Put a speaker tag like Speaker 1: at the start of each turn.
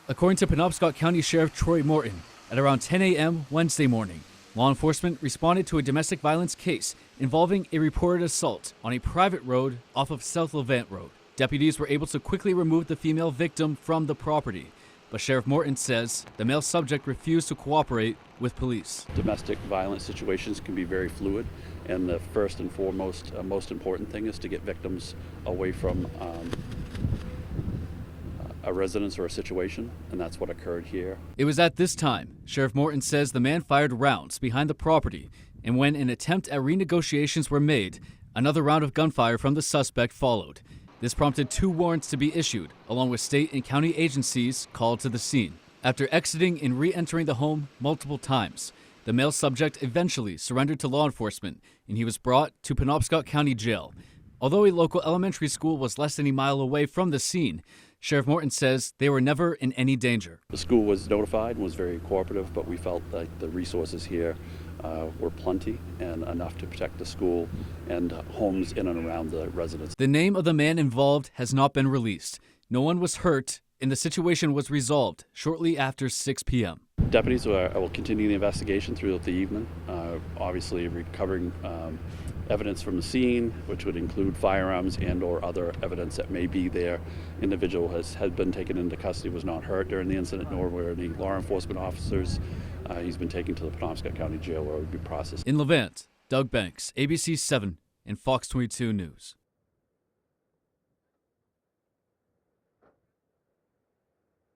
Speaker 1: According to Penobscot County Sheriff Troy Morton, at around 10 a.m. Wednesday morning, law enforcement responded to a domestic violence case involving a reported assault on a private road off of South Levant Road. Deputies were able to quickly remove the female victim from the property, but Sheriff Morton says the male subject refused to cooperate with police.
Speaker 2: Domestic violence situations can be very fluid, and the first and foremost, most important thing is to get victims away from a residence or a situation, and that's what occurred here.
Speaker 1: It was at this time, Sheriff Morton says the man fired rounds behind the property, and when an attempt at renegotiations were made, another round of gunfire from the suspect followed. This prompted 2 warrants to be issued, along with state and county agencies called to the scene. After exiting and re-entering the home multiple times, the male subject eventually surrendered to law enforcement, and he was brought to Penobscot County Jail. Although a local elementary school was less than a mile away from the scene, Sheriff Morton says they were never in any danger.
Speaker 2: The school was notified and was very cooperative, but we felt like the resources here were plenty and enough to protect the school and homes in and around the residents.
Speaker 1: The name of the man involved has not been released. No one was hurt, and the situation was resolved shortly after 6 p.m.
Speaker 2: Deputies will continue the investigation throughout the evening, obviously recovering evidence from the scene, which would include firearms and or other evidence that may be there. Individual had been taken into custody, was not hurt during the incident, nor were any law enforcement officers. He's been taken to the Penobscot County Jail where he would be processed.
Speaker 1: In Levant, Doug Banks, ABC 7 and Fox 22 News.